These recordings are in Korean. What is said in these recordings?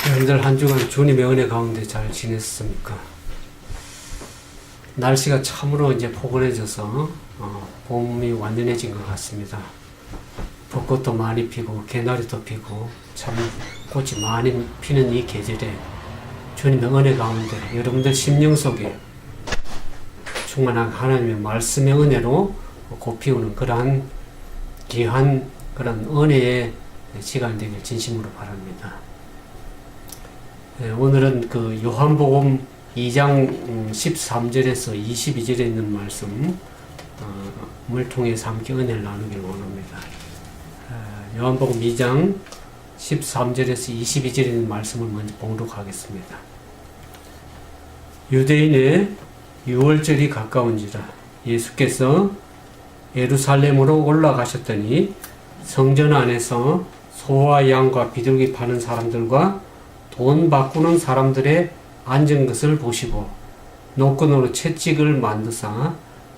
여러분들 한 주간 주님의 은혜 가운데 잘 지냈습니까? 날씨가 참으로 이제 포근해져서 봄이 완연해진 것 같습니다. 벚꽃도 많이 피고 개나리도 피고 참 꽃이 많이 피는 이 계절에 주님의 은혜 가운데 여러분들 심령 속에 충만한 하나님의 말씀의 은혜로 꽃피우는 그러한 귀한 그런 은혜의 시간 되길 진심으로 바랍니다. 오늘은 그 요한복음 2장 13절에서 22절에 있는 말씀을 통해서 함께 은혜를 나누길 원합니다. 요한복음 2장 13절에서 22절에 있는 말씀을 먼저 봉독하겠습니다. 유대인의 유월절이 가까운지라 예수께서 예루살렘으로 올라가셨더니 성전 안에서 소와 양과 비둘기 파는 사람들과 돈 바꾸는 사람들의 앉은 것을 보시고 노끈으로 채찍을 만드사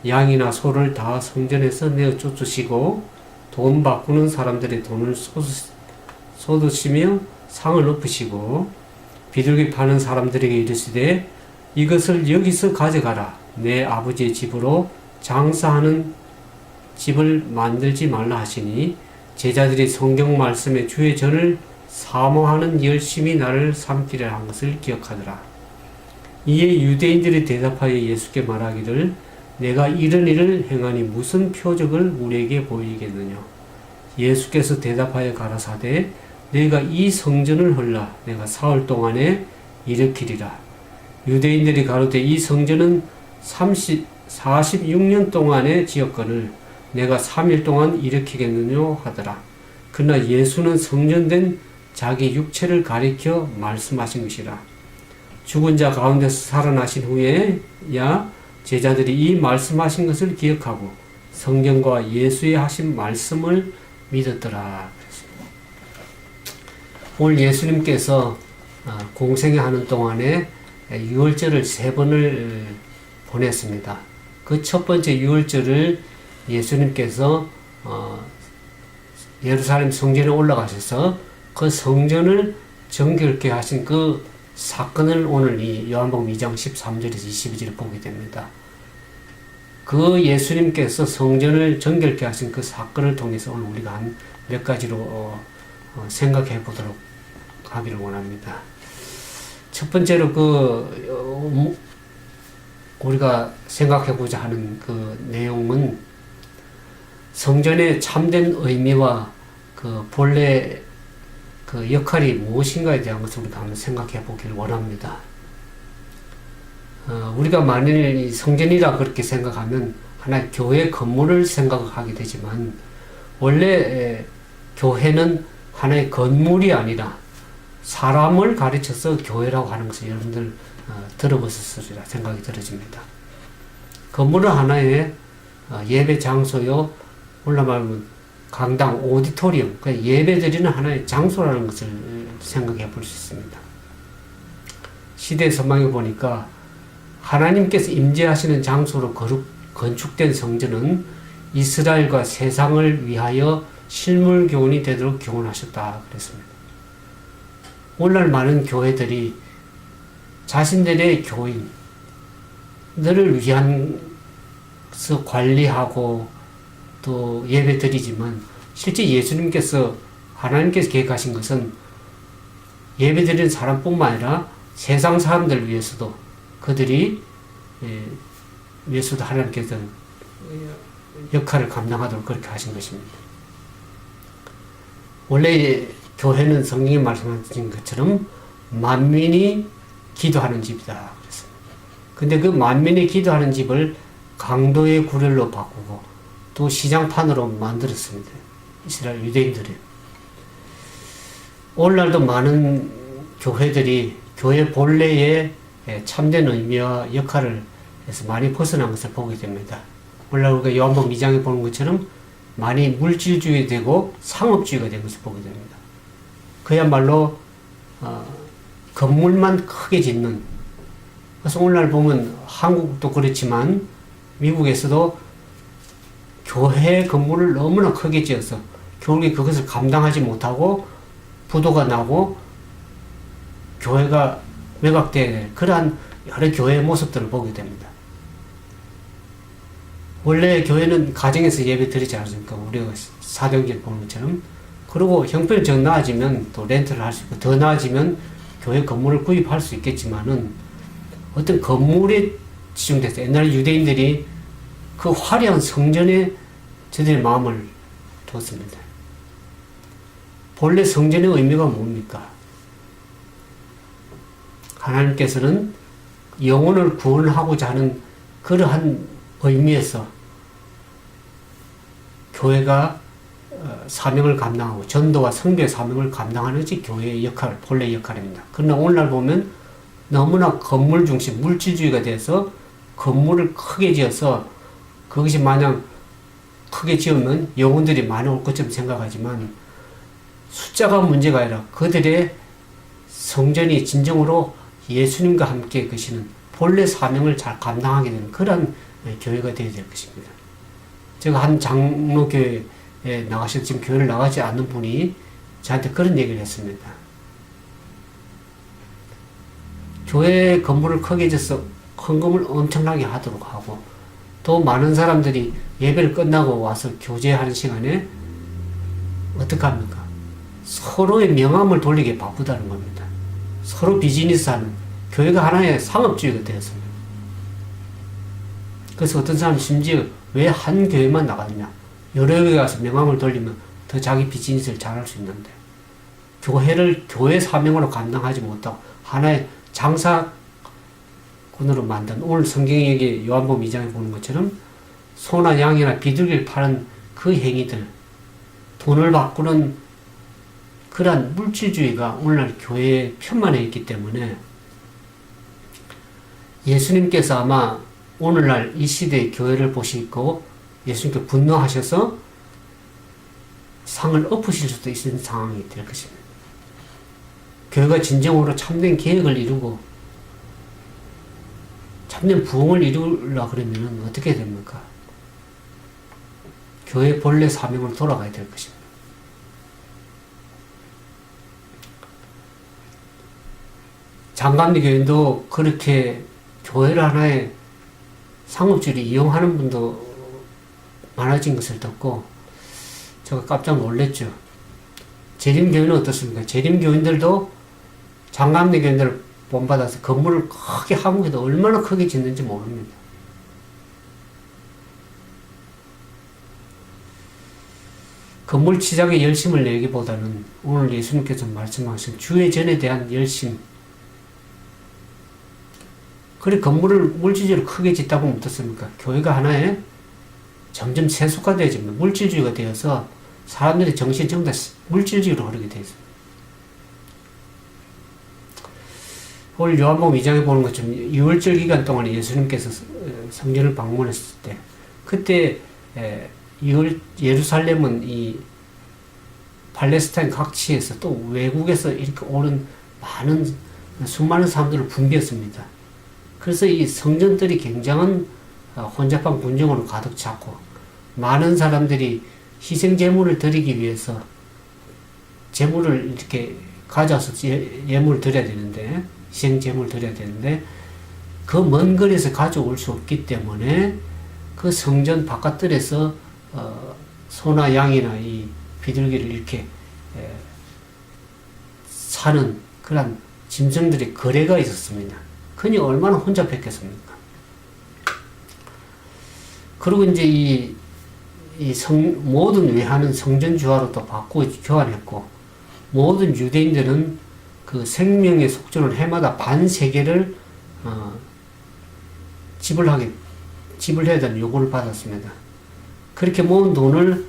양이나 소를 다 성전에서 내어 쫓으시고 돈 바꾸는 사람들의 돈을 쏟으시며 상을 엎으시고 비둘기 파는 사람들에게 이르시되 이것을 여기서 가져가라. 내 아버지의 집으로 장사하는 집을 만들지 말라 하시니 제자들이 성경 말씀에 주의 전을 사모하는 열심히 나를 삼키려 한 것을 기억하더라. 이에 유대인들이 대답하여 예수께 말하기를 내가 이런 일을 행하니 무슨 표적을 우리에게 보이겠느냐. 예수께서 대답하여 가라사대 내가 이 성전을 헐라 내가 사흘 동안에 일으키리라. 유대인들이 가로되 이 성전은 46년 동안의 지었거늘 내가 3일 동안 일으키겠느냐 하더라. 그러나 예수는 성전된 자기 육체를 가리켜 말씀하신 것이라. 죽은 자 가운데서 살아나신 후에야 제자들이 이 말씀하신 것을 기억하고 성경과 예수의 하신 말씀을 믿었더라. 오늘 예수님께서 공생애 하는 동안에 유월절을 3번을 보냈습니다. 그 첫 번째 유월절을 예수님께서 예루살렘 성전에 올라가셔서 그 성전을 정결케 하신 그 사건을 오늘 이 요한복음 2장 13절에서 22절에 보게 됩니다. 그 예수님께서 성전을 정결케 하신 그 사건을 통해서 오늘 우리가 한 몇 가지로 생각해 보도록 하기를 원합니다. 첫 번째로 우리가 생각해 보자 하는 그 내용은 성전의 참된 의미와 그 본래 그 역할이 무엇인가에 대한 것을 우리가 한번 생각해 보기를 원합니다. 우리가 만일 성전이라 그렇게 생각하면 하나의 교회 건물을 생각하게 되지만 원래 교회는 하나의 건물이 아니라 사람을 가르쳐서 교회라고 하는 것을 여러분들 들어보셨으리라 생각이 들어집니다. 건물은 하나의 예배 장소요, 올라 말하면 강당, 오디토리움, 그러니까 예배드리는 하나의 장소라는 것을 생각해 볼 수 있습니다. 시대 선망에 보니까 하나님께서 임재하시는 장소로 건축된 성전은 이스라엘과 세상을 위하여 실물 교훈이 되도록 교훈하셨다 그랬습니다. 오늘날 많은 교회들이 자신들의 교인들을 위해서 관리하고 또 예배 드리지만 실제 예수님께서 하나님께서 계획하신 것은 예배 드리는 사람뿐만 아니라 세상 사람들을 위해서도 그들이 위해서도 하나님께서 역할을 감당하도록 그렇게 하신 것입니다. 원래 교회는 성경이 말씀하신 것처럼 만민이 기도하는 집이다 그랬습니다. 근데 그 만민이 기도하는 집을 강도의 구렬로 바꾸고 또 시장판으로 만들었습니다. 이스라엘 유대인들이. 오늘날도 많은 교회들이 교회 본래의 참된 의미와 역할을 해서 많이 벗어난 것을 보게 됩니다. 오늘날 우리가 요한복음 2장에 보는 것처럼 많이 물질주의 되고 상업주의가 된 것을 보게 됩니다. 그야말로 건물만 크게 짓는, 그래서 오늘날 보면 한국도 그렇지만 미국에서도 교회 건물을 너무나 크게 지어서 결국에 그것을 감당하지 못하고 부도가 나고 교회가 매각되어야 될 그러한 여러 교회의 모습들을 보게 됩니다. 원래 교회는 가정에서 예배 드리지 않습니까? 우리가 사도행전 보는 것처럼. 그리고 형편이 더 나아지면 또 렌트를 할 수 있고, 더 나아지면 교회 건물을 구입할 수 있겠지만은 어떤 건물에 집중돼서 옛날 유대인들이 그 화려한 성전에 저들의 마음을 뒀습니다. 본래 성전의 의미가 뭡니까? 하나님께서는 영혼을 구원하고자 하는 그러한 의미에서 교회가 사명을 감당하고 전도와 선교의 사명을 감당하는 것이 교회의 역할, 본래의 역할입니다. 그러나 오늘날 보면 너무나 건물 중심, 물질주의가 돼서 건물을 크게 지어서 그것이 마냥 크게 지으면 영혼들이 많이 올 것처럼 생각하지만 숫자가 문제가 아니라 그들의 성전이 진정으로 예수님과 함께 계시는 본래 사명을 잘 감당하게 되는 그런 교회가 되어야 될 것입니다. 제가 한 장로교회에 나가셔서 지금 교회를 나가지 않는 분이 저한테 그런 얘기를 했습니다. 교회 건물을 크게 져서 헌금을 엄청나게 하도록 하고 또 많은 사람들이 예배를 끝나고 와서 교제하는 시간에 어떻게 합니까? 서로의 명함을 돌리기에 바쁘다는 겁니다. 서로 비즈니스 하는 교회가 하나의 상업주의가 되었습니다. 그래서 어떤 사람은 심지어 왜 한 교회만 나갔냐? 여러 교회 가서 명함을 돌리면 더 자기 비즈니스를 잘할 수 있는데 교회를 교회 사명으로 감당하지 못하고 하나의 장사꾼으로 만든 오늘 성경에 요한복음 2장에 보는 것처럼 소나 양이나 비둘기를 파는 그 행위들 돈을 바꾸는 그러한 물질주의가 오늘날 교회에 편만해 있기 때문에 예수님께서 아마 오늘날 이 시대의 교회를 보시고 예수님께 분노하셔서 상을 엎으실 수도 있는 상황이 될 것입니다. 교회가 진정으로 참된 계획을 이루고 참된 부흥을 이루려고 그러면 어떻게 됩니까? 교회 본래 사명으로 돌아가야 될 것입니다. 장감리 교인도 그렇게 교회를 하나의 상업주의를 이용하는 분도 많아진 것을 듣고 제가 깜짝 놀랐죠. 재림교인은 어떻습니까? 재림교인들도 장감리 교인들을 본받아서 건물을 크게 한국에도 얼마나 크게 짓는지 모릅니다. 건물 치작에 열심을 내기보다는 오늘 예수님께서 말씀하신 주의 전에 대한 열심, 그래 건물을 물질주의로 크게 짓다고 보면 어떻습니까? 교회가 하나의 점점 세속화되어집니다. 물질주의가 되어서 사람들의 정신이 전부 다 물질주의로 흐르게 되어 있습니다. 오늘 요한복음 2장에 보는 것처럼 6월절 기간 동안에 예수님께서 성전을 방문했을 때 그때 예루살렘은 이 팔레스타인 각지에서 또 외국에서 이렇게 오는 수많은 사람들을 붐볐습니다. 그래서 이 성전들이 굉장한 혼잡한 군중으로 가득 찼고 많은 사람들이 희생 제물을 드리기 위해서 제물을 이렇게 가져와서 예물을 드려야 되는데 희생 제물을 드려야 되는데 그 먼 거리에서 가져올 수 없기 때문에 그 성전 바깥들에서 소나 양이나 이 비둘기를 이렇게 사는 그런 짐승들의 거래가 있었습니다. 그니 얼마나 혼잡했겠습니까? 그리고 이제 모든 외화는 성전주화로 또 바꾸고 교환했고, 모든 유대인들은 그 생명의 속전을 해마다 반세겔을 지불해야 되는 요구를 받았습니다. 그렇게 모은 돈을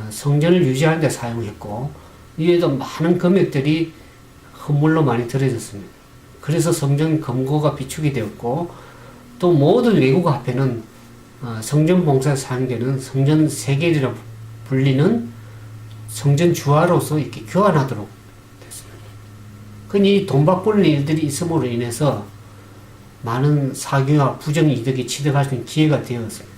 성전을 유지하는 데 사용했고, 이외에도 많은 금액들이 헌물로 많이 들여졌습니다. 그래서 성전 금고가 비축이 되었고, 또 모든 외국 화폐는 성전 봉사에 사용되는 성전 세겔이라 불리는 성전 주화로서 이렇게 교환하도록 됐습니다. 그니 돈 바꾸는 일들이 있음으로 인해서 많은 사기와 부정 이득이 취득할 수 있는 기회가 되었습니다.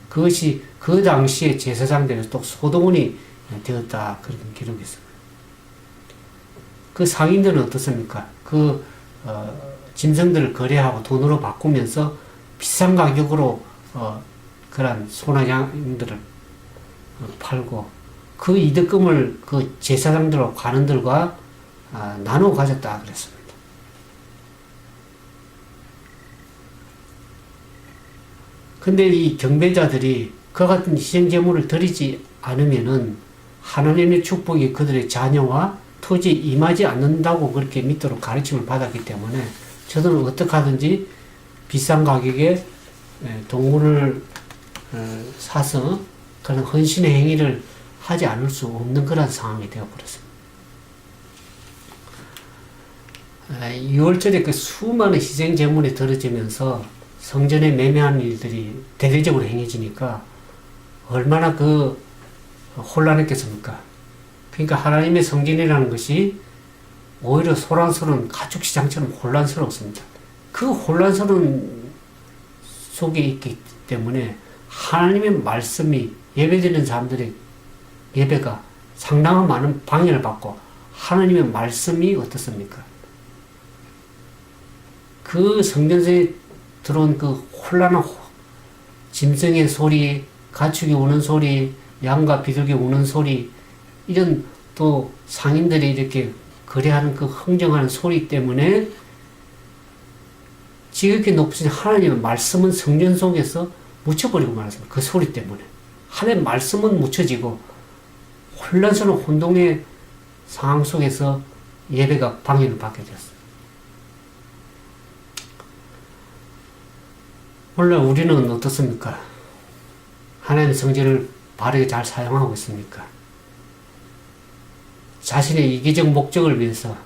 그것이 그 당시에 제사장들에서 또 소동원이 되었다, 그런 기록이 있습니다. 그 상인들은 어떻습니까? 짐승들을 거래하고 돈으로 바꾸면서 비싼 가격으로 그런 소나장들을 팔고 그 이득금을 그 제사장들과 관원들과 나누어 가졌다 그랬습니다. 근데 이 경배자들이 그 같은 희생제물을 드리지 않으면은 하나님의 축복이 그들의 자녀와 토지에 임하지 않는다고 그렇게 믿도록 가르침을 받았기 때문에 저들은 어떻게 하든지 비싼 가격에 동물을 사서 그런 헌신의 행위를 하지 않을 수 없는 그런 상황이 되어버렸습니다. 6월절에 그 수많은 희생 제물이 들어지면서 성전에 매매하는 일들이 대대적으로 행해지니까 얼마나 혼란했겠습니까? 그러니까 하나님의 성전이라는 것이 오히려 소란스러운 가축시장처럼 혼란스러웠습니다. 그 혼란스러운 속에 있기 때문에 하나님의 말씀이 예배드리는 사람들의 예배가 상당한 많은 방해를 받고 하나님의 말씀이 어떻습니까? 그 성전에 들어온 그 혼란한 짐승의 소리, 가축이 우는 소리, 양과 비둘기 우는 소리, 이런 또 상인들이 이렇게 거래하는 그 흥정하는 소리 때문에 지극히 높으신 하나님의 말씀은 성전 속에서 묻혀버리고 말았습니다. 그 소리 때문에. 하나님의 말씀은 묻혀지고 혼란스러운 혼동의 상황 속에서 예배가 방해를 받게 되었습니다. 오늘 우리는 어떻습니까? 하나님의 성전을 바르게 잘 사용하고 있습니까? 자신의 이기적 목적을 위해서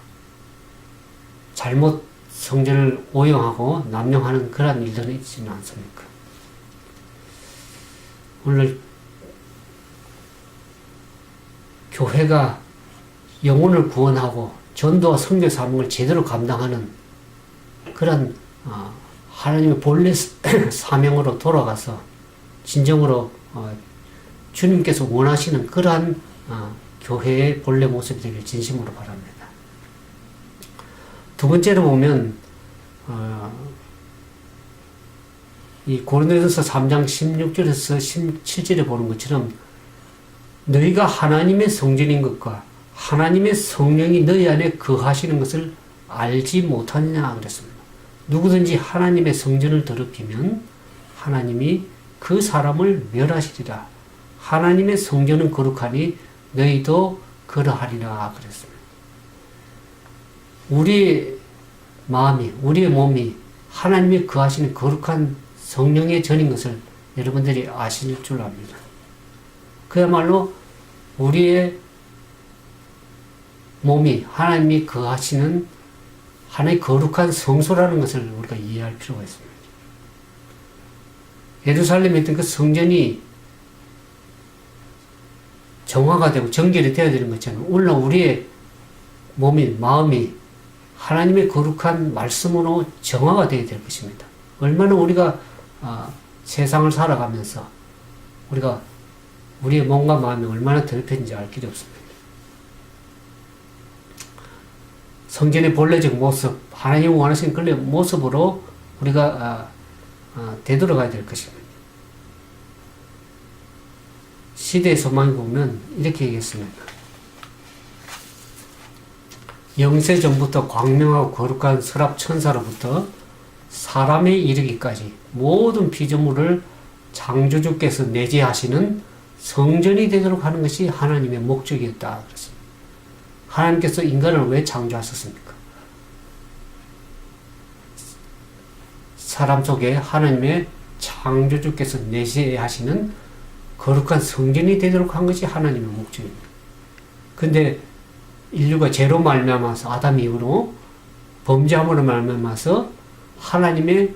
잘못 성전을 오용하고 남용하는 그런 일들은 있지는 않습니까? 오늘 교회가 영혼을 구원하고 전도와 선교 사명을 제대로 감당하는 그런 하나님의 본래 사명으로 돌아가서 진정으로 주님께서 원하시는 그러한 교회의 본래 모습이 되길 진심으로 바랍니다. 두 번째로 보면 이 고린도전서 3장 16절에서 17절에 보는 것처럼 너희가 하나님의 성전인 것과 하나님의 성령이 너희 안에 거하시는 것을 알지 못하느냐 그랬습니다. 누구든지 하나님의 성전을 더럽히면 하나님이 그 사람을 멸하시리라. 하나님의 성전은 거룩하니 너희도 그러하리라 그랬습니다. 우리의 마음이, 우리의 몸이 하나님이 거하시는 거룩한 성령의 전인 것을 여러분들이 아실 줄 압니다. 그야말로 우리의 몸이 하나님이 거하시는 하나의 거룩한 성소라는 것을 우리가 이해할 필요가 있습니다. 예루살렘에 있던 그 성전이 정화가 되고 정결이 되어야 되는 것처럼 오늘 우리의 몸이, 마음이 하나님의 거룩한 말씀으로 정화가 되어야 될 것입니다. 얼마나 우리가 세상을 살아가면서 우리가 우리의 몸과 마음이 얼마나 더럽혔는지 알 길이 없습니다. 성전의 본래적 모습, 하나님이 원하시는 그런 모습으로 우리가 되돌아가야 될 것입니다. 시대의 소망을 보면 이렇게 얘기했습니다. 영세전부터 광명하고 거룩한 서랍 천사로부터 사람에 이르기까지 모든 피조물을 창조주께서 내재하시는 성전이 되도록 하는 것이 하나님의 목적이었다. 그렇습니다. 하나님께서 인간을 왜 창조하셨습니까? 사람 속에 하나님의 창조주께서 내재하시는 거룩한 성전이 되도록 한 것이 하나님의 목적입니다. 근데 인류가 죄로 말미암아서 아담 이후로 범죄함으로 말미암아서 하나님의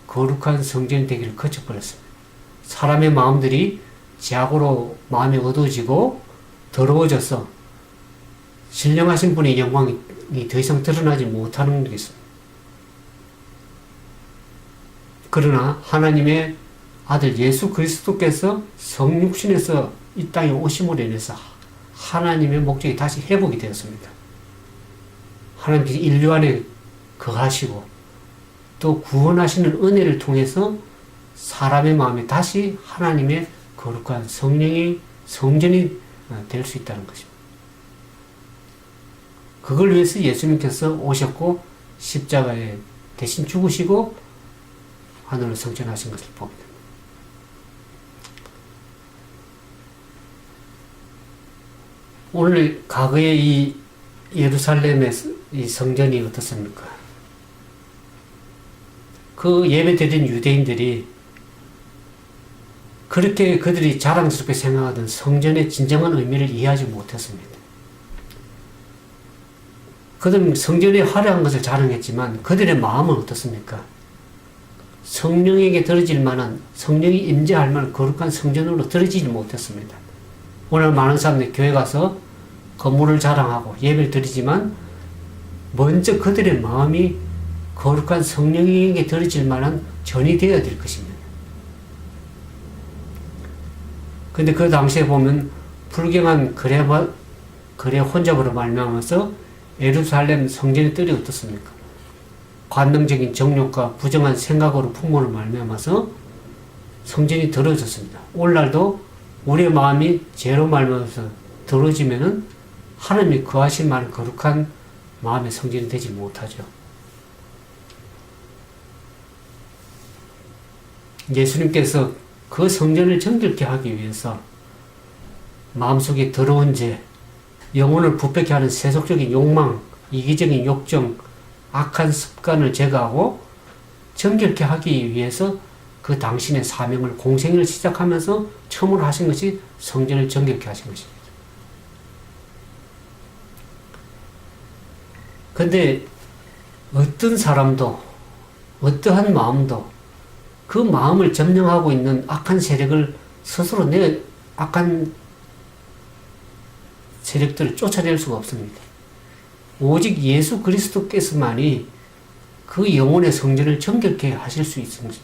거룩한 성전이 되기를 거쳐버렸습니다. 사람의 마음들이 죄악으로 마음이 어두워지고 더러워져서 신령하신 분의 영광이 더 이상 드러나지 못하는 게 있습니다. 그러나 하나님의 아들 예수 그리스도께서 성육신에서 이 땅에 오심으로 인해서 하나님의 목적이 다시 회복이 되었습니다. 하나님께서 인류 안에 거하시고 또 구원하시는 은혜를 통해서 사람의 마음에 다시 하나님의 거룩한 성령이 성전이 될 수 있다는 것입니다. 그걸 위해서 예수님께서 오셨고 십자가에 대신 죽으시고 하늘로 승천하신 것을 보게 됩니다. 오늘 과거의 이 예루살렘의 이 성전이 어떻습니까? 그 예배 드린 유대인들이 그렇게 그들이 자랑스럽게 생각하던 성전의 진정한 의미를 이해하지 못했습니다. 그들은 성전에 화려한 것을 자랑했지만 그들의 마음은 어떻습니까? 성령에게 드려질 만한, 성령이 임재할 만한 거룩한 성전으로 드려지지 못했습니다. 오늘 많은 사람들이 교회 가서 건물을 자랑하고 예배를 드리지만 먼저 그들의 마음이 거룩한 성령에게 드려질 만한 전이 되어야 될 것입니다. 근데 그 당시에 보면 불경한 거래 혼잡으로 말미암아서 예루살렘 성전의 뜰이 어떻습니까? 관능적인 정욕과 부정한 생각으로 풍모를 말미암아서 성전이 더러워졌습니다. 오늘날도 우리의 마음이 죄로 말미암아서 더러워지면은 하나님이 거하실 만한 거룩한 마음의 성전이 되지 못하죠. 예수님께서 그 성전을 정결케 하기 위해서 마음속에 더러운 죄, 영혼을 부패케 하는 세속적인 욕망, 이기적인 욕정, 악한 습관을 제거하고 정결케 하기 위해서 그 당신의 사명을, 공생을 시작하면서 처음으로 하신 것이 성전을 정결케 하신 것입니다. 근데 어떤 사람도, 어떠한 마음도 그 마음을 점령하고 있는 악한 세력을 스스로 악한 세력들을 쫓아낼 수가 없습니다. 오직 예수 그리스도께서만이 그 영혼의 성전을 정결케 하실 수 있습니다.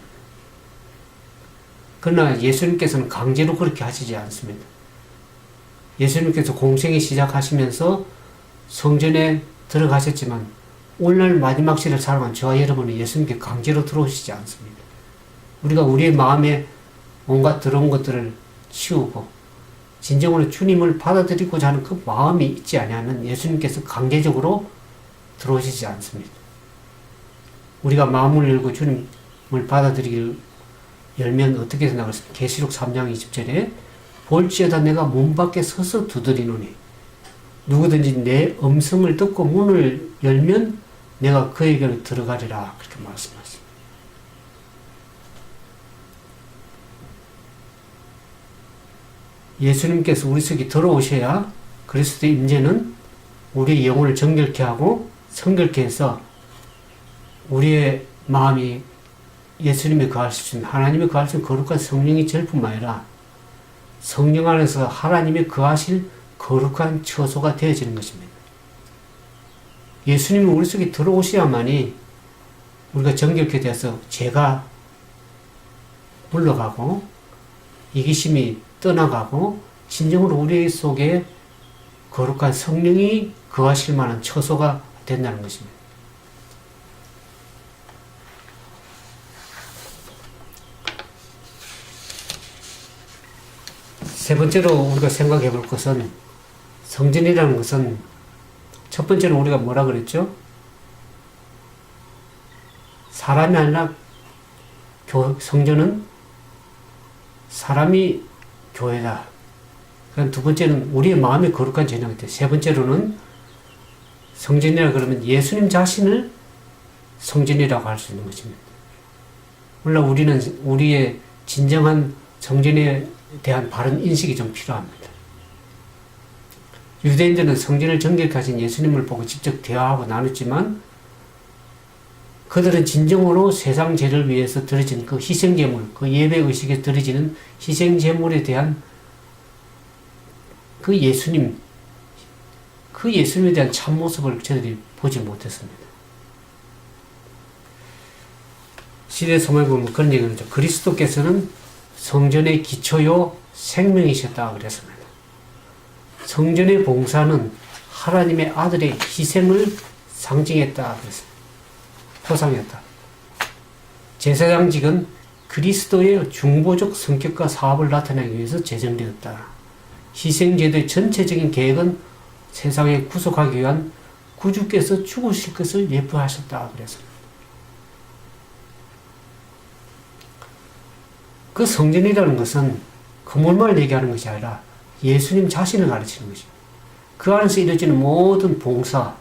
그러나 예수님께서는 강제로 그렇게 하시지 않습니다. 예수님께서 공생이 시작하시면서 성전에 들어가셨지만 오늘날 마지막 시를 살아간 저와 여러분은 예수님께 강제로 들어오시지 않습니다. 우리가 우리의 마음에 온갖 더러운 것들을 치우고 진정으로 주님을 받아들이고자 하는 그 마음이 있지 않으면 예수님께서 강제적으로 들어오시지 않습니다. 우리가 마음을 열고 주님을 받아들이길 열면 어떻게 생각하십니까? 계시록 3장 20절에 볼지어다 내가 문 밖에 서서 두드리노니 누구든지 내 음성을 듣고 문을 열면 내가 그에게로 들어가리라 그렇게 말씀하십니다. 예수님께서 우리 속에 들어오셔야 그리스도의 임재는 우리의 영혼을 정결케 하고 성결케 해서 우리의 마음이 예수님이 거하실 수 있는, 하나님이 거하실 수 있는 거룩한 성령이 될 뿐만 아니라 성령 안에서 하나님이 거하실 거룩한 처소가 되어지는 것입니다. 예수님이 우리 속에 들어오셔야만이 우리가 정결케 되어서 죄가 물러가고 이기심이 떠나가고 진정으로 우리 속에 거룩한 성령이 거하실 만한 처소가 된다는 것입니다. 세 번째로 우리가 생각해 볼 것은 성전이라는 것은 첫 번째로 우리가 뭐라 그랬죠? 사람이 아니라 성전은 사람이 교회다. 그럼 두 번째는 우리의 마음이 거룩한 전형이 돼. 세 번째로는 성전이라 그러면 예수님 자신을 성전이라고 할 수 있는 것입니다. 물론 우리는 우리의 진정한 성전에 대한 바른 인식이 좀 필요합니다. 유대인들은 성전을 정결케 하신 예수님을 보고 직접 대화하고 나눴지만 그들은 진정으로 세상 죄를 위해서 드려진 그 희생제물, 그 예배의식에 드려지는 희생제물에 대한 그 예수님에 대한 참모습을 저들이 보지 못했습니다. 시대 소명에 보면 그런 얘기를 하죠. 그리스도께서는 성전의 기초요 생명이셨다고 그랬습니다. 성전의 봉사는 하나님의 아들의 희생을 상징했다. 그래서 포상했다. 제사장직은 그리스도의 중보적 성격과 사업을 나타내기 위해서 제정되었다. 희생제도의 전체적인 계획은 세상에 구속하기 위한 구주께서 죽으실 것을 예표하셨다. 그래서 그 성전이라는 것은 건물만 얘기하는 것이 아니라 예수님 자신을 가르치는 것입니다. 그 안에서 이루어지는 모든 봉사,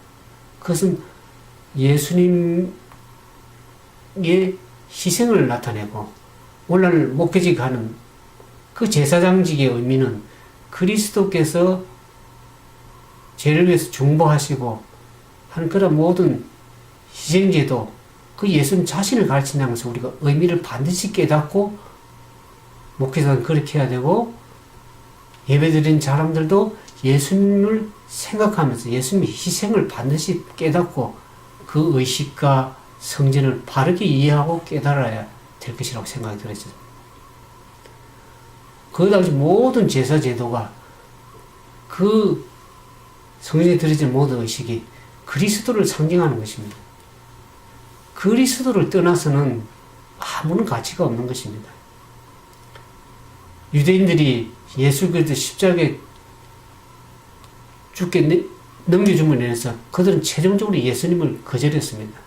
그것은 예수님의 희생을 나타내고 오늘날 목회직 하는 그 제사장직의 의미는 그리스도께서 죄를 위해서 중보하시고 하는 그런 모든 희생제도, 그 예수님 자신을 가르친다는 것을 우리가 의미를 반드시 깨닫고 목회자는 그렇게 해야 되고, 예배드린 사람들도 예수님을 생각하면서 예수님의 희생을 반드시 깨닫고 그 의식과 성전을 바르게 이해하고 깨달아야 될 것이라고 생각이 들었죠. 그 당시 모든 제사 제도가 그 성전에 들어진 모든 의식이 그리스도를 상징하는 것입니다. 그리스도를 떠나서는 아무런 가치가 없는 것입니다. 유대인들이 예수 그리스도 십자가에 죽게 넘겨줌으로 인해서 그들은 최종적으로 예수님을 거절했습니다.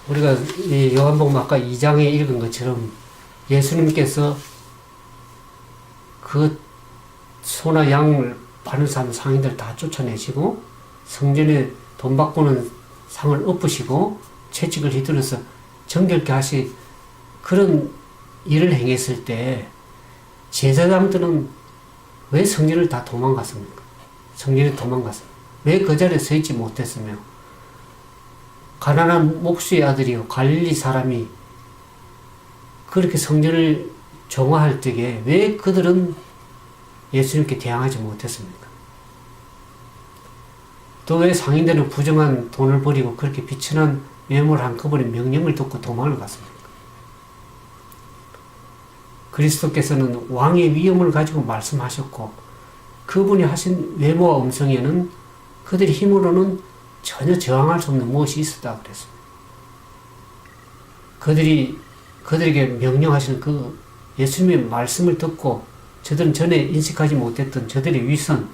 우리가 이 요한복음 아까 2장에 읽은 것처럼 예수님께서 그 소나 양을 파는 사람 상인들 다 쫓아내시고 성전에 돈 바꾸는 상을 엎으시고 채찍을 휘둘러서 정결케 하시 그런 일을 행했을 때 제사장들은 왜 성전을 다 도망갔습니까? 성전에 도망갔습니다. 왜 그 자리에 서 있지 못했으며 가난한 목수의 아들이요 갈릴리 사람이 그렇게 성전을 정화할 때에 왜 그들은 예수님께 대항하지 못했습니까? 또 왜 상인들은 부정한 돈을 버리고 그렇게 비천한 외모를 한 그분의 명령을 듣고 도망을 갔습니까? 그리스도께서는 왕의 위엄을 가지고 말씀하셨고 그분이 하신 외모와 음성에는 그들의 힘으로는 전혀 저항할 수 없는 무엇이 있었다 그랬습니다. 그들에게 명령하시는 그 예수님의 말씀을 듣고 저들은 전에 인식하지 못했던 저들의 위선,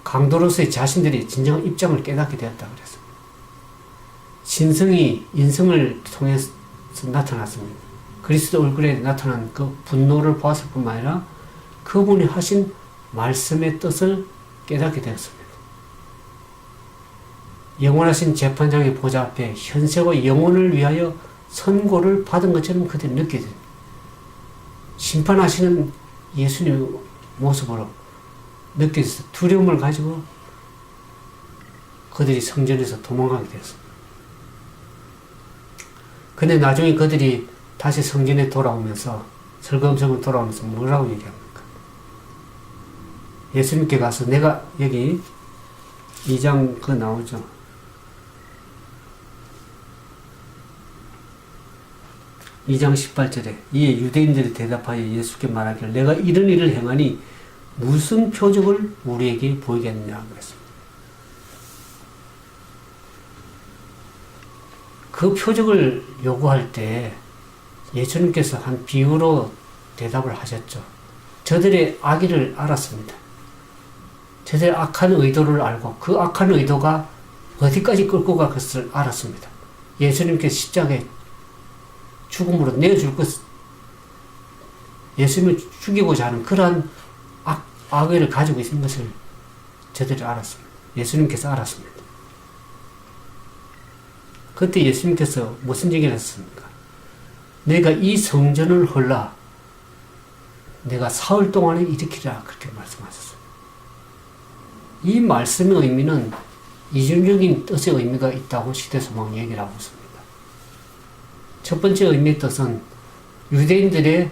강도로서의 자신들의 진정한 입장을 깨닫게 되었다 그랬습니다. 신성이 인성을 통해서 나타났습니다. 그리스도 얼굴에 나타난 그 분노를 보았을 뿐만 아니라 그분이 하신 말씀의 뜻을 깨닫게 되었습니다. 영원하신 재판장의 보좌 앞에 현세와 영혼을 위하여 선고를 받은 것처럼 그들이 느끼게 됩니다. 심판하시는 예수님의 모습으로 느껴져서 두려움을 가지고 그들이 성전에서 도망가게 되었습니다. 근데 나중에 그들이 다시 성전에 돌아오면서 설거음성을 돌아오면서 뭐라고 얘기합니까? 예수님께 가서 내가 여기 2장 그 나오죠. 이 장 18절에 이에 유대인들이 대답하여 예수께 말하기를 내가 이런 일을 행하니 무슨 표적을 우리에게 보이겠느냐 그랬습니다. 그 표적을 요구할 때 예수님께서 한 비유로 대답을 하셨죠. 저들의 악의를 알았습니다. 저들의 악한 의도를 알고 그 악한 의도가 어디까지 끌고 갈 것을 알았습니다. 예수님께서 십자가에 죽음으로 내어줄 것, 예수님을 죽이고자 하는 그러한 악의를 가지고 있는 것을 저들이 알았습니다. 예수님께서 알았습니다. 그때 예수님께서 무슨 얘기를 했습니까? 내가 이 성전을 헐라 내가 사흘 동안에 일으키라 그렇게 말씀하셨습니다. 이 말씀의 의미는 이중적인 뜻의 의미가 있다고 시대소망 얘기를 하고 있습니다. 첫 번째 의미의 뜻은 유대인들의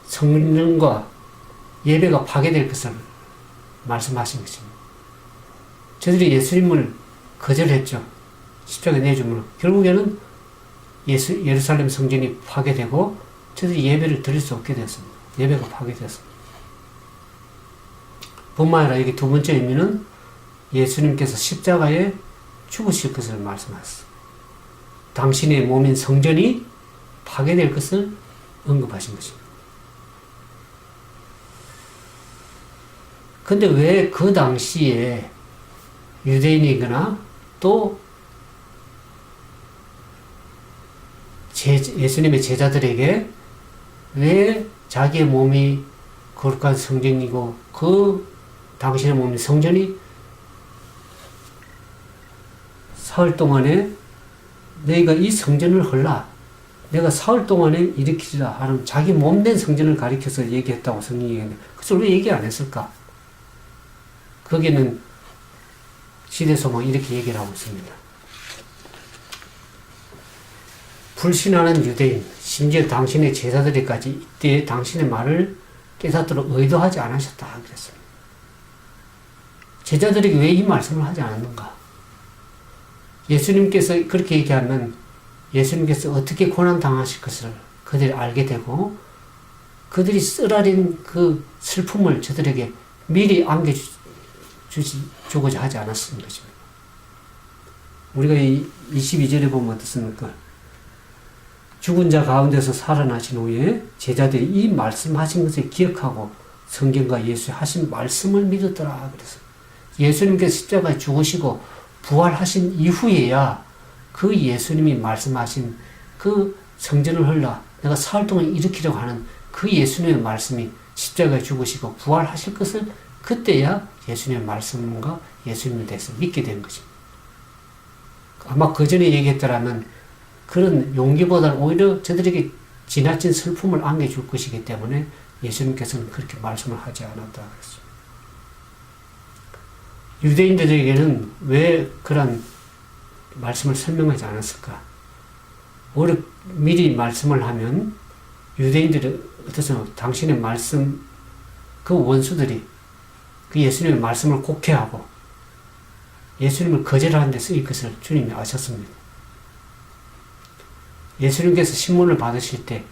성전과 예배가 파괴될 것을 말씀하신 것입니다. 저들이 예수님을 거절했죠. 십자가에 내줌으로 결국에는 예루살렘 성전이 파괴되고 저들이 예배를 드릴 수 없게 되었습니다. 예배가 파괴되었습니다. 뿐만 아니라 여기 두 번째 의미는 예수님께서 십자가에 죽으실 것을 말씀하셨습니다. 당신의 몸인 성전이 파괴될 것을 언급하신 것입니다. 근데 왜 그 당시에 유대인이거나 또 예수님의 제자들에게 왜 자기의 몸이 거룩한 성전이고 그 당신의 몸인 성전이 사흘 동안에 너희가 이 성전을 헐라 내가 사흘 동안에 일으키리라 하는 자기 몸된 성전을 가리켜서 얘기했다고 성경이 얘기했는데 그것을 왜 얘기 안 했을까? 거기는 시대소망 이렇게 얘기를 하고 있습니다. 불신하는 유대인, 심지어 당신의 제자들에까지 이때 당신의 말을 깨닫도록 의도하지 않으셨다 그랬습니다. 제자들에게 왜 이 말씀을 하지 않았는가? 예수님께서 그렇게 얘기하면 예수님께서 어떻게 고난당하실 것을 그들이 알게 되고 그들이 쓰라린 그 슬픔을 저들에게 미리 안겨주고자 하지 않았던 것입니다. 우리가 이 22절에 보면 어떻습니까? 죽은 자 가운데서 살아나신 후에 제자들이 이 말씀하신 것을 기억하고 성경과 예수의 하신 말씀을 믿었더라 그랬어요. 예수님께서 십자가에 죽으시고 부활하신 이후에야 그 예수님이 말씀하신 그 성전을 헐라 내가 사흘 동안 일으키려고 하는 그 예수님의 말씀이 십자가에 죽으시고 부활하실 것을 그때야 예수님의 말씀과 예수님에 대해서 믿게 된 것입니다. 아마 그 전에 얘기했더라면 그런 용기보다는 오히려 저들에게 지나친 슬픔을 안겨줄 것이기 때문에 예수님께서는 그렇게 말씀을 하지 않았다 그랬습니다. 유대인들에게는 왜 그런 말씀을 설명하지 않았을까? 오히려 미리 말씀을 하면 유대인들이 어떠세요? 당신의 말씀, 그 원수들이 그 예수님의 말씀을 곡해하고 예수님을 거절하는 데 쓰일 것을 주님이 아셨습니다. 예수님께서 신문을 받으실 때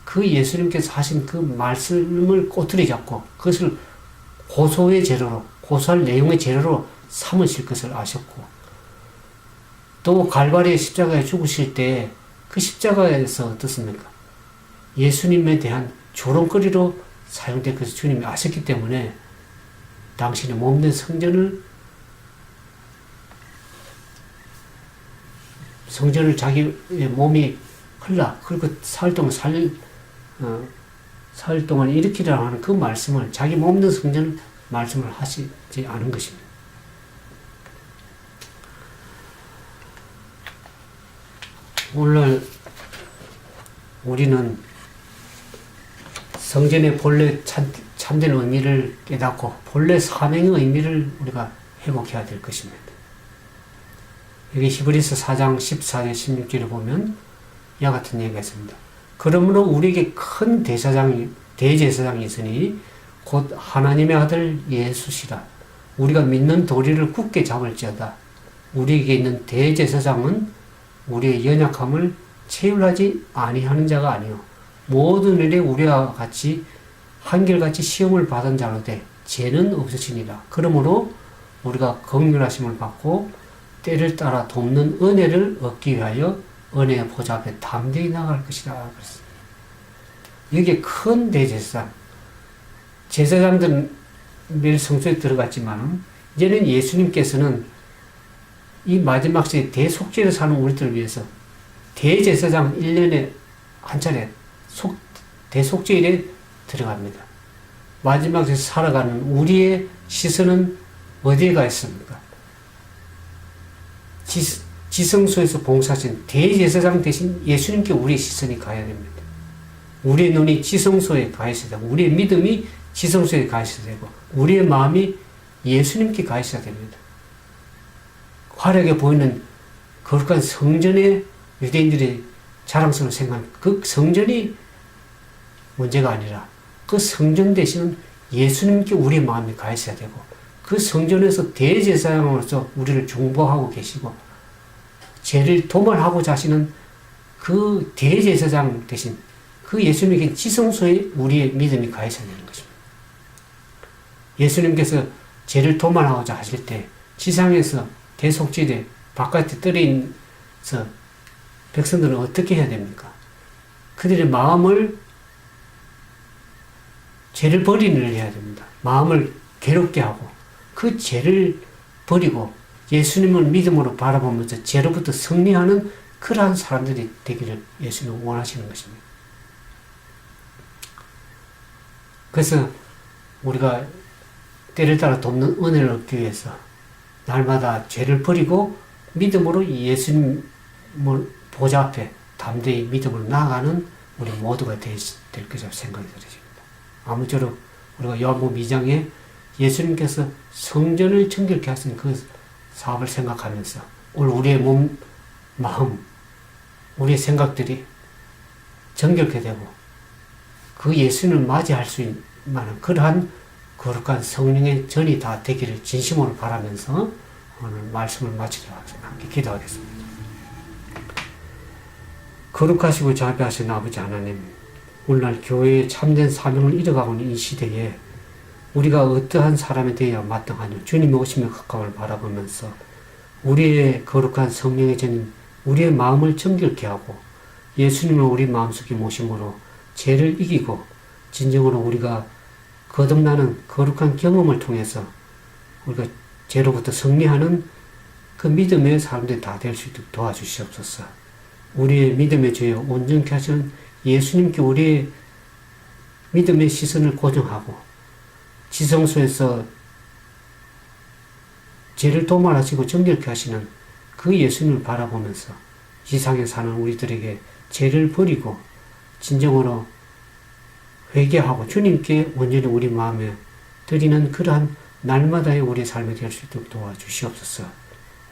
그 예수님께서 하신 그 말씀을 꼬투리 잡고 그것을 고소의 재료로, 고소할 내용의 재료로 삼으실 것을 아셨고 또 갈바리의 십자가에 죽으실 때 그 십자가에서 어떻습니까? 예수님에 대한 조롱거리로 사용될 것을 주님이 아셨기 때문에 당신의 몸된 성전을 자기의 몸이 흘러 그리고 사흘 동안 일으키라고 하는 그 말씀을 자기 몸된 성전 말씀을 하시지 않은 것입니다. 오늘 우리는 성전의 본래 참된 의미를 깨닫고 본래 사명의 의미를 우리가 회복해야 될 것입니다. 여기 히브리서 4장 14절 16절을 보면 이와 같은 얘기가 있습니다. 그러므로 우리에게 큰 대제사장이 있으니 곧 하나님의 아들 예수시라. 우리가 믿는 도리를 굳게 잡을지어다. 우리에게 있는 대제사장은 우리의 연약함을 체휼하지 아니하는 자가 아니요 모든 일에 우리와 같이 한결같이 시험을 받은 자로 돼 죄는 없으시니라. 그러므로 우리가 긍휼하심을 받고 때를 따라 돕는 은혜를 얻기 위하여 은혜의 보좌 앞에 담대히 나갈 것이다. 그랬습니다. 여기에 큰 대제사장, 제사장들은 매일 성소에 들어갔지만 이제는 예수님께서는 이 마지막 시대 대속죄를 사는 우리들을 위해서 대제사장 1년에 한 차례 대속죄일에 들어갑니다. 마지막 시대 살아가는 우리의 시선은 어디에 가 있습니까? 지성소에서 봉사하신 대제사장 대신 예수님께 우리의 시선이 가야 됩니다. 우리의 눈이 지성소에 가 있어야 되고 우리의 믿음이 지성소에 가 있어야 되고 우리의 마음이 예수님께 가 있어야 됩니다. 화려하게 보이는 거룩한 성전에 유대인들이 자랑스러운 생각, 그 성전이 문제가 아니라 그 성전 대신은 예수님께 우리의 마음이 가 있어야 되고 그 성전에서 대제사장으로서 우리를 중보하고 계시고 죄를 도말하고자 하시는 그 대제사장 대신 그 그 예수님에게 지성소에 우리의 믿음이 가 있어야 되는 것입니다. 예수님께서 죄를 도말하고자 하실 때 지상에서 대속죄대 바깥에 떨어져서 백성들은 어떻게 해야 됩니까? 그들의 마음을 죄를 버리는 일을 해야 됩니다. 마음을 괴롭게 하고 그 죄를 버리고 예수님을 믿음으로 바라보면서 죄로부터 승리하는 그러한 사람들이 되기를 예수님은 원하시는 것입니다. 그래서 우리가 때를 따라 돕는 은혜를 얻기 위해서 날마다 죄를 버리고 믿음으로 예수님 보좌 앞에 담대히 믿음으로 나아가는 우리 모두가 될 것이라고 생각이 들어집니다. 아무쪼록 우리가 요한복음 2장에 예수님께서 성전을 정결케 하신 그 사업을 생각하면서 오늘 우리의 몸, 마음, 우리의 생각들이 정결케 되고 그 예수님을 맞이할 수 있는 그러한 거룩한 성령의 전이 다 되기를 진심으로 바라면서 오늘 말씀을 마치도록 하겠습니다. 함께 기도하겠습니다. 거룩하시고 자비하신 아버지 하나님, 오늘날 교회의 참된 사명을 잃어가고 있는 이 시대에 우리가 어떠한 사람이 되어야 마땅하냐, 주님이 오시면 가까움을 바라보면서 우리의 거룩한 성령의 전인 우리의 마음을 정결케 하고 예수님을 우리 마음속에 모심으로 죄를 이기고 진정으로 우리가 거듭나는 거룩한 경험을 통해서 우리가 죄로부터 승리하는 그 믿음의 사람들이 다 될 수 있도록 도와주시옵소서. 우리의 믿음의 주여 온전케 하시는 예수님께 우리의 믿음의 시선을 고정하고 지성소에서 죄를 도말하시고 정결케 하시는 그 예수님을 바라보면서 지상에 사는 우리들에게 죄를 버리고 진정으로 회개하고 주님께 온전히 우리 마음에 드리는 그러한 날마다의 우리의 삶이 될 수 있도록 도와주시옵소서.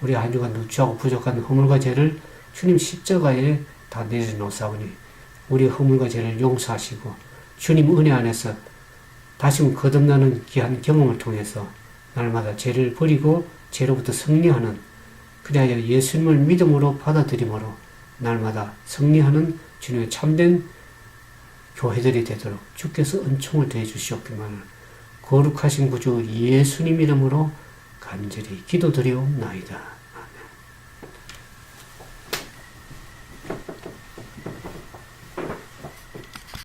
우리 한 주간 누추하고 부족한 허물과 죄를 주님 십자가에 다 내려놓사오니 우리 허물과 죄를 용서하시고 주님 은혜 안에서 다시 거듭나는 귀한 경험을 통해서 날마다 죄를 버리고 죄로부터 승리하는, 그리하여 예수님을 믿음으로 받아들임으로 날마다 승리하는 주님의 참된 교회들이 되도록 주께서 은총을 더해 주시옵기만을 거룩하신 구주 예수님 이름으로 간절히 기도드리옵나이다.